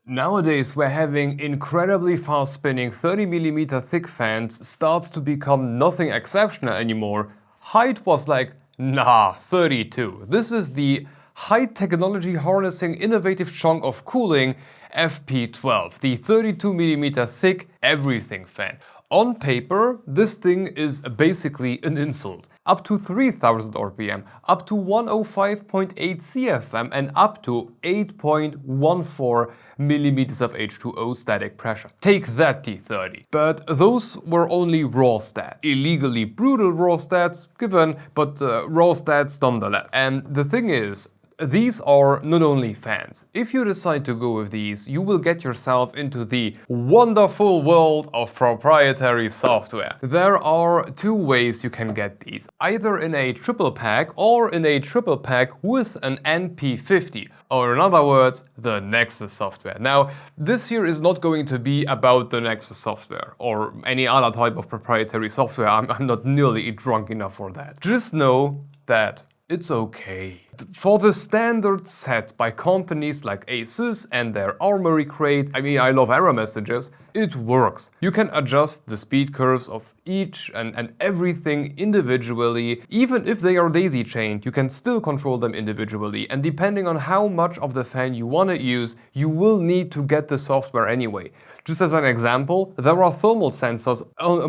Nowadays, where having incredibly fast spinning 30mm thick fans starts to become nothing exceptional anymore, Hyte was like, nah, 32. This is the Hyte technology harnessing innovative chunk of cooling FP12, the 32mm thick everything fan. On paper, this thing is basically an insult. Up to 3000 RPM, up to 105.8 CFM and up to 8.14 millimeters of H2O static pressure. Take that, T30. But those were only raw stats. Illegally brutal raw stats, given, but raw stats nonetheless. And the thing is, these are not only fans. If you decide to go with these, you will get yourself into the wonderful world of proprietary software. There are two ways you can get these, either in a triple pack or in a triple pack with an NP50. Or in other words, the Nexus software. Now, this here is not going to be about the Nexus software or any other type of proprietary software. I'm not nearly drunk enough for that. Just know that it's okay. For the standard set by companies like ASUS and their Armory crate, I love error messages, it works. You can adjust the speed curves of each and everything individually. Even if they are daisy chained, you can still control them individually, and depending on how much of the fan you want to use, you will need to get the software anyway. Just as an example, there are thermal sensors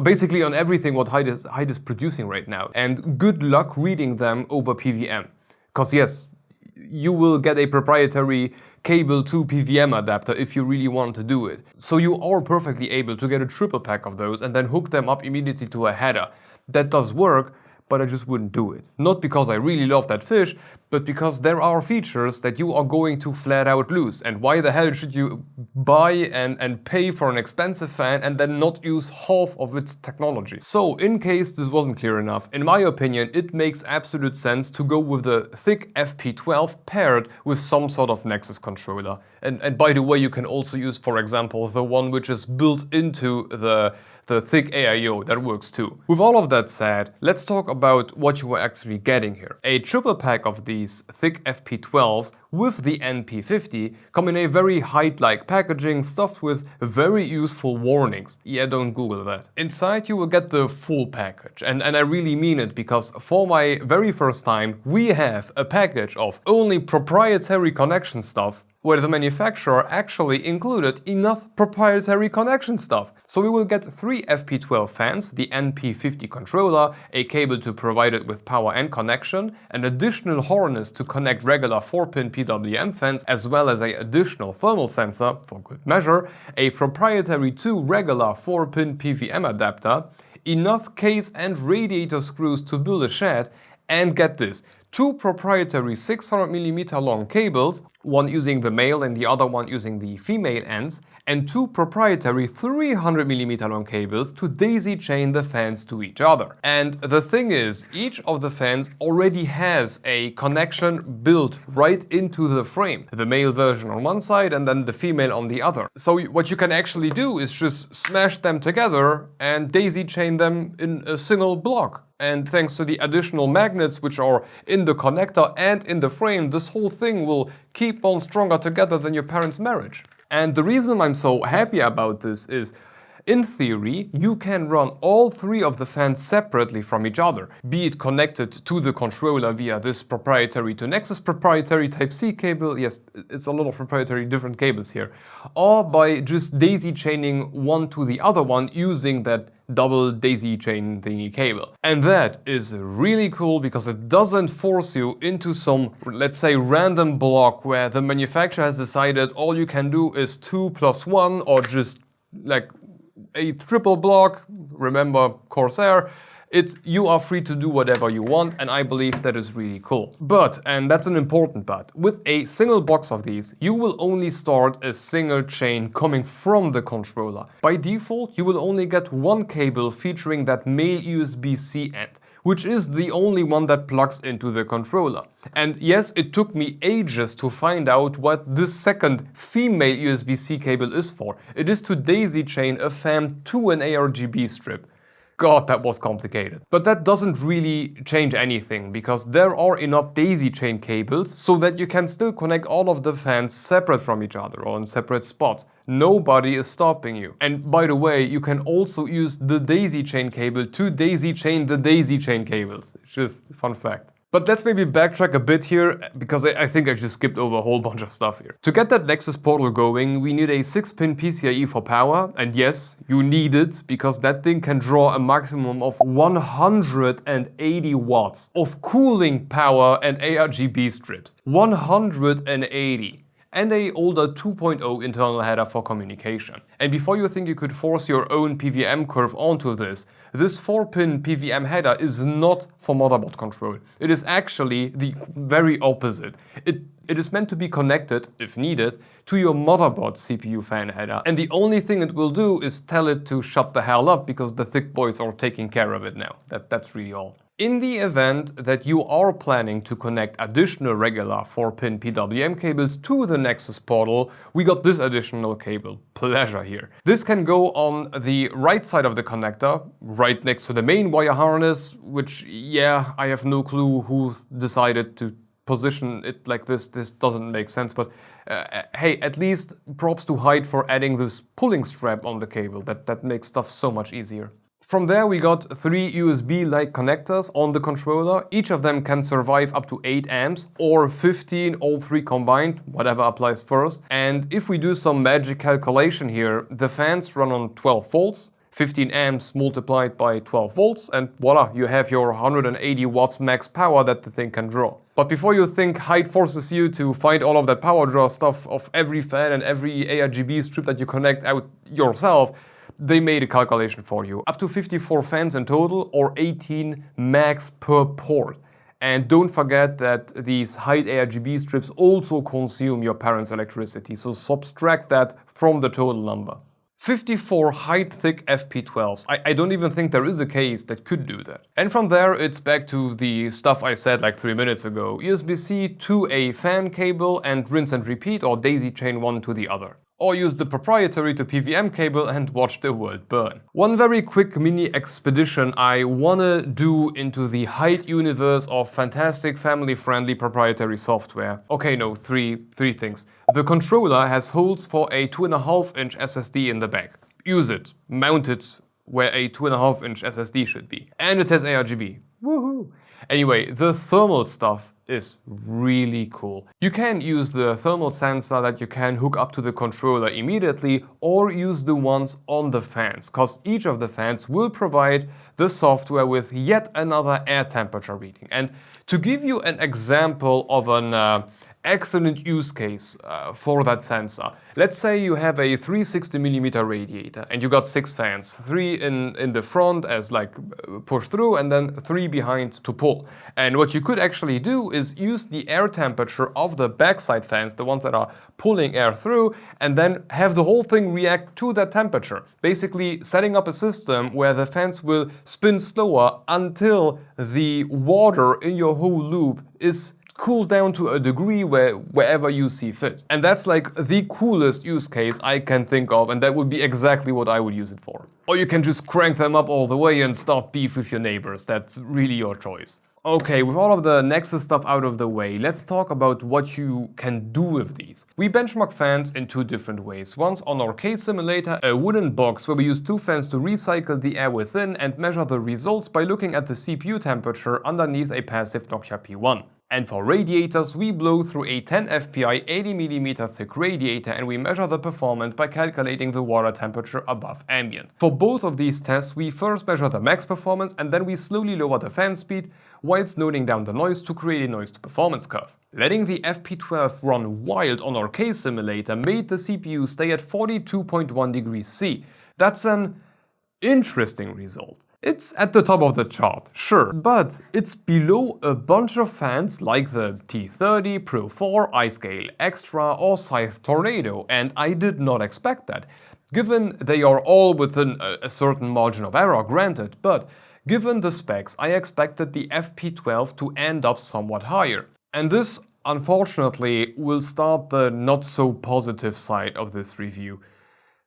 basically on everything what Hyte is producing right now, and good luck reading them over PWM. Because yes, you will get a proprietary cable to PWM adapter if you really want to do it. So you are perfectly able to get a triple pack of those and then hook them up immediately to a header. That does work, but I just wouldn't do it. Not because I really love that fish, but because there are features that you are going to flat out lose. And why the hell should you buy and pay for an expensive fan and then not use half of its technology? So, in case this wasn't clear enough, in my opinion, it makes absolute sense to go with the Thicc FP12 paired with some sort of Nexus controller. And by the way, you can also use, for example, the one which is built into the Thicc AIO, that works too. With all of that said, let's talk about what you are actually getting here. A triple pack of these Thicc FP12s with the NP50 come in a very Hyte-like packaging stuffed with very useful warnings. Yeah, don't Google that. Inside you will get the full package, and I really mean it, because for my very first time we have a package of only proprietary connection stuff where the manufacturer actually included enough proprietary connection stuff. So we will get 3 FP12 fans, the NP50 controller, a cable to provide it with power and connection, an additional harness to connect regular 4-pin PWM fans, as well as an additional thermal sensor, for good measure, a proprietary 2 regular 4-pin PWM adapter, enough case and radiator screws to build a shed, and get this, 2 proprietary 600mm long cables, one using the male and the other one using the female ends, and 2 proprietary 300mm long cables to daisy chain the fans to each other. And the thing is, each of the fans already has a connection built right into the frame. The male version on one side and then the female on the other. So what you can actually do is just smash them together and daisy chain them in a single block. And thanks to the additional magnets which are in the connector and in the frame, this whole thing will keep on stronger together than your parents' marriage. And the reason I'm so happy about this is, in theory, you can run all 3 of the fans separately from each other, be it connected to the controller via this proprietary to Nexus proprietary Type-C cable, yes, it's a lot of proprietary different cables here, or by just daisy chaining one to the other one using that double daisy chain thingy cable. And that is really cool because it doesn't force you into some, let's say, random block where the manufacturer has decided all you can do is 2 + 1 or just like a triple block. Remember Corsair, you are free to do whatever you want, and I believe that is really cool. But, and that's an important but, with a single box of these, you will only start a single chain coming from the controller. By default, you will only get one cable featuring that male USB-C end, which is the only one that plugs into the controller. And yes, it took me ages to find out what this second female USB-C cable is for. It is to daisy chain a fan to an ARGB strip. God, that was complicated. But that doesn't really change anything, because there are enough daisy chain cables so that you can still connect all of the fans separate from each other or in separate spots. Nobody is stopping you. And by the way, you can also use the daisy chain cable to daisy chain the daisy chain cables. It's just a fun fact. But let's maybe backtrack a bit here, because I think I just skipped over a whole bunch of stuff here. To get that Nexus portal going, we need a 6-pin PCIe for power, and yes, you need it, because that thing can draw a maximum of 180 watts of cooling power and ARGB strips. 180! And a older 2.0 internal header for communication. And before you think you could force your own PWM curve onto this 4-pin PWM header is not for motherboard control. It is actually the very opposite. It is meant to be connected, if needed, to your motherboard CPU fan header. And the only thing it will do is tell it to shut the hell up, because the thick boys are taking care of it now. That's really all. In the event that you are planning to connect additional regular 4-pin PWM cables to the Nexus portal, we got this additional cable. Pleasure here. This can go on the right side of the connector, right next to the main wire harness, which, yeah, I have no clue who decided to position it like this. This doesn't make sense, but hey, at least props to Hyte for adding this pulling strap on the cable. That makes stuff so much easier. From there we got 3 USB-like connectors on the controller. Each of them can survive up to 8 amps or 15, all 3 combined, whatever applies first. And if we do some magic calculation here, the fans run on 12 volts, 15 amps multiplied by 12 volts, and voila, you have your 180 watts max power that the thing can draw. But before you think Hyte forces you to find all of that power draw stuff of every fan and every ARGB strip that you connect out yourself, they made a calculation for you. Up to 54 fans in total, or 18 max per port. And don't forget that these Hyte ARGB strips also consume your parents' electricity, so subtract that from the total number. 54 Hyte Thicc FP12s. I don't even think there is a case that could do that. And from there it's back to the stuff I said like 3 minutes ago. USB-C to a fan cable and rinse and repeat, or daisy chain one to the other. Or use the proprietary to PWM cable and watch the world burn. One very quick mini expedition I wanna do into the Hyte universe of fantastic family-friendly proprietary software. Okay, no, three things. The controller has holes for a 2.5-inch SSD in the back. Use it. Mount it where a 2.5-inch SSD should be. And it has ARGB. Woohoo! Anyway, the thermal stuff is really cool. You can use the thermal sensor that you can hook up to the controller immediately, or use the ones on the fans, cause each of the fans will provide the software with yet another air temperature reading. And to give you an example of an excellent use case for that sensor. Let's say you have a 360mm radiator and you got 6 fans, 3 in the front as like push through, and then 3 behind to pull. And what you could actually do is use the air temperature of the backside fans, the ones that are pulling air through, and then have the whole thing react to that temperature. Basically setting up a system where the fans will spin slower until the water in your whole loop is cool down to a degree wherever you see fit. And that's like the coolest use case I can think of, and that would be exactly what I would use it for. Or you can just crank them up all the way and start beef with your neighbors. That's really your choice. Okay, with all of the Nexus stuff out of the way, let's talk about what you can do with these. We benchmark fans in 2 different ways. Once on our case simulator, a wooden box where we use 2 fans to recycle the air within and measure the results by looking at the CPU temperature underneath a passive Nokia P1. And for radiators, we blow through a 10 FPI 80mm thick radiator and we measure the performance by calculating the water temperature above ambient. For both of these tests, we first measure the max performance and then we slowly lower the fan speed whilst noting down the noise to create a noise to performance curve. Letting the FP12 run wild on our case simulator made the CPU stay at 42.1 degrees C. That's an interesting result. It's at the top of the chart, sure, but it's below a bunch of fans like the T30, Pro 4, iScale Extra or Scythe Tornado, and I did not expect that. Given they are all within a certain margin of error, granted, but given the specs, I expected the FP12 to end up somewhat higher. And this, unfortunately, will start the not so positive side of this review.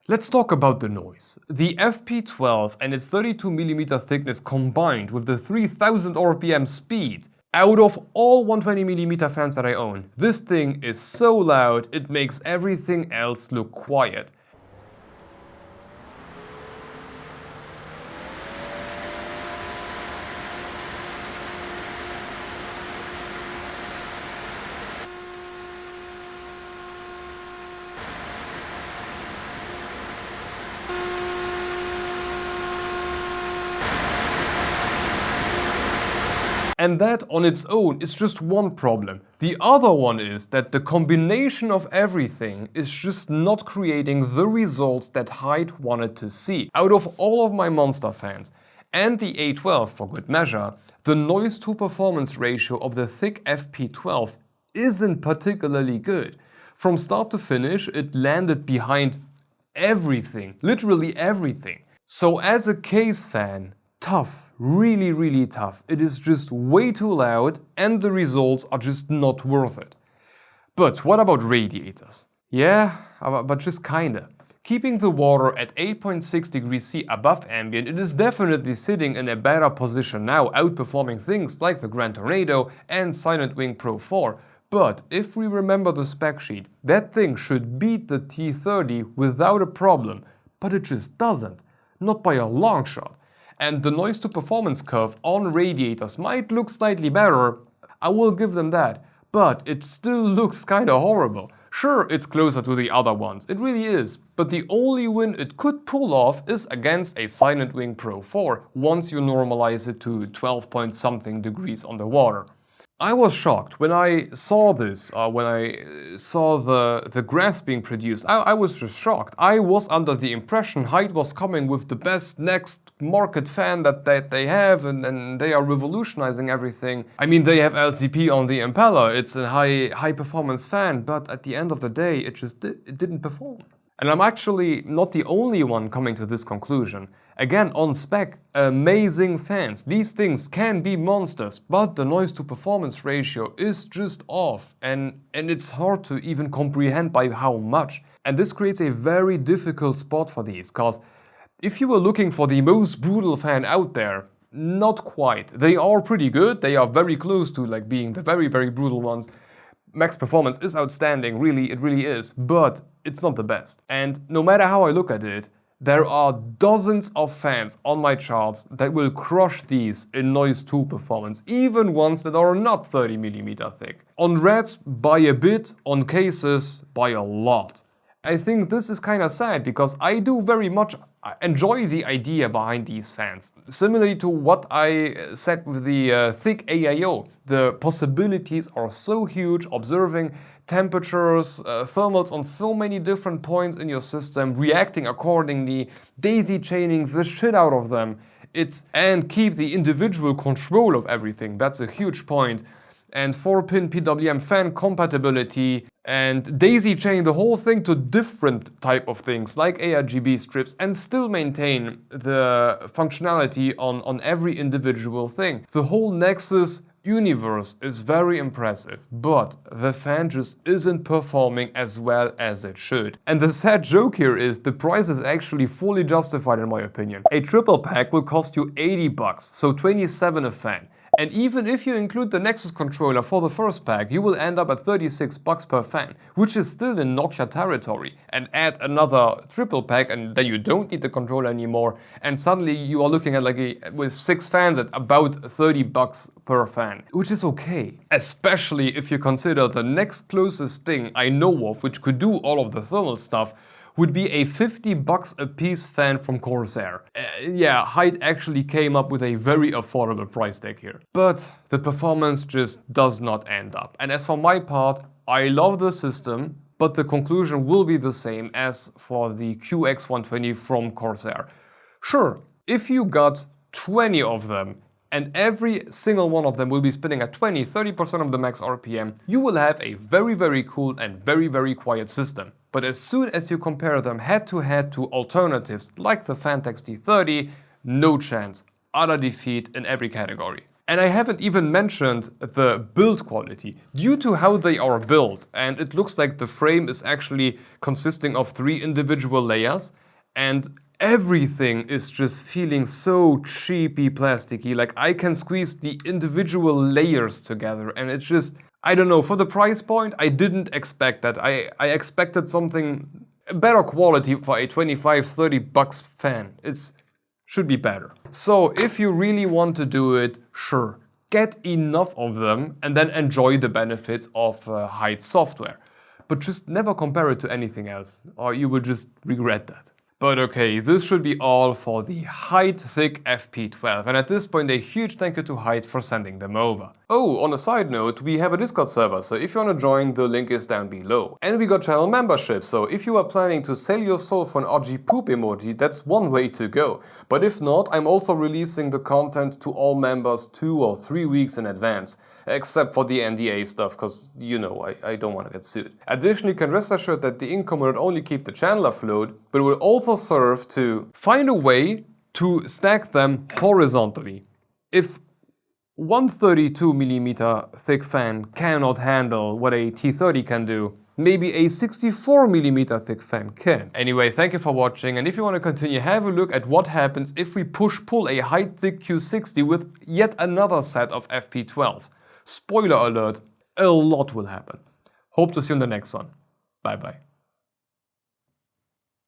Let's talk about the noise. The FP12 and its 32mm thickness combined with the 3000 RPM speed. Out of all 120mm fans that I own, this thing is so loud it makes everything else look quiet. And that on its own is just one problem. The other one is that the combination of everything is just not creating the results that Hyte wanted to see. Out of all of my monster fans, and the A12 for good measure, the noise to performance ratio of the Thicc FP12 isn't particularly good. From start to finish, it landed behind everything, literally everything. So as a case fan, tough, really tough. It is just way too loud and the results are just not worth it. But what about radiators? Yeah, but just kinda. Keeping the water at 8.6 degrees C above ambient, it is definitely sitting in a better position now, outperforming things like the Gran Tornado and Silent Wing Pro 4. But if we remember the spec sheet, that thing should beat the T30 without a problem, but it just doesn't. Not by a long shot. And the noise to performance curve on radiators might look slightly better, I will give them that, but it still looks kinda horrible. Sure, it's closer to the other ones, it really is, but the only win it could pull off is against a Silent Wing Pro 4, once you normalize it to 12 point something degrees on the water. I was shocked when I saw this, when I saw the graphs being produced. I was just shocked. I was under the impression Hyte was coming with the best next market fan that they have, and they are revolutionizing everything. I mean, they have LCP on the impeller, it's a high performance fan, but at the end of the day, it didn't perform. And I'm actually not the only one coming to this conclusion. Again, on spec, amazing fans. These things can be monsters, but the noise to performance ratio is just off, and it's hard to even comprehend by how much. And this creates a very difficult spot for these, cause if you were looking for the most brutal fan out there, not quite. They are pretty good, they are very close to like being the very brutal ones. Max performance is outstanding, really, it really is, but it's not the best. And no matter how I look at it, there are dozens of fans on my charts that will crush these in noise to performance, even ones that are not 30mm thick. On reds by a bit, on cases by a lot. I think this is kinda sad because I do very much enjoy the idea behind these fans. Similarly to what I said with the Thicc AIO, the possibilities are so huge, observing temperatures, thermals on so many different points in your system, reacting accordingly, daisy chaining the shit out of them. And keep the individual control of everything, that's a huge point. And 4-pin PWM fan compatibility, and daisy chain the whole thing to different type of things like ARGB strips and still maintain the functionality on every individual thing. The whole Nexus universe is very impressive, but the fan just isn't performing as well as it should. And the sad joke here is the price is actually fully justified in my opinion. A triple pack will cost you 80 bucks, so 27 a fan. And even if you include the Nexus controller for the first pack, you will end up at 36 bucks per fan, which is still in Nokia territory. And add another triple pack and then you don't need the controller anymore, and suddenly you are looking at with 6 fans at about 30 bucks per fan, which is okay. Especially if you consider the next closest thing I know of which could do all of the thermal stuff would be a 50 bucks a piece fan from Corsair. Yeah, Hyte actually came up with a very affordable price tag here. But the performance just does not end up. And as for my part, I love the system, but the conclusion will be the same as for the QX120 from Corsair. Sure, if you got 20 of them, and every single one of them will be spinning at 20-30% of the max RPM, you will have a very cool and very quiet system. But as soon as you compare them head to alternatives like the Phanteks T30, no chance, utter defeat in every category. And I haven't even mentioned the build quality. Due to how they are built, and it looks like the frame is actually consisting of 3 individual layers, and everything is just feeling so cheapy plasticky. Like I can squeeze the individual layers together, and it's just, I don't know, for the price point, I didn't expect that. I expected something better quality for a 25-30 bucks fan. It should be better. So if you really want to do it, sure, get enough of them and then enjoy the benefits of Hyte software. But just never compare it to anything else, or you will just regret that. But okay, this should be all for the Hyte Thicc FP12, and at this point a huge thank you to Hyte for sending them over. Oh, on a side note, we have a Discord server, so if you want to join, the link is down below. And we got channel membership, so if you are planning to sell your soul for an RG poop emoji, that's one way to go. But if not, I'm also releasing the content to all members 2 or 3 weeks in advance. Except for the NDA stuff, because, you know, I don't want to get sued. Additionally, you can rest assured that the income will not only keep the channel afloat, but it will also serve to find a way to stack them horizontally. If 132mm thick fan cannot handle what a T30 can do, maybe a 64mm thick fan can. Anyway, thank you for watching, and if you want to continue, have a look at what happens if we push-pull a Hyte Thicc Q60 with yet another set of FP12. Spoiler alert, a lot will happen. Hope to see you in the next one. Bye bye.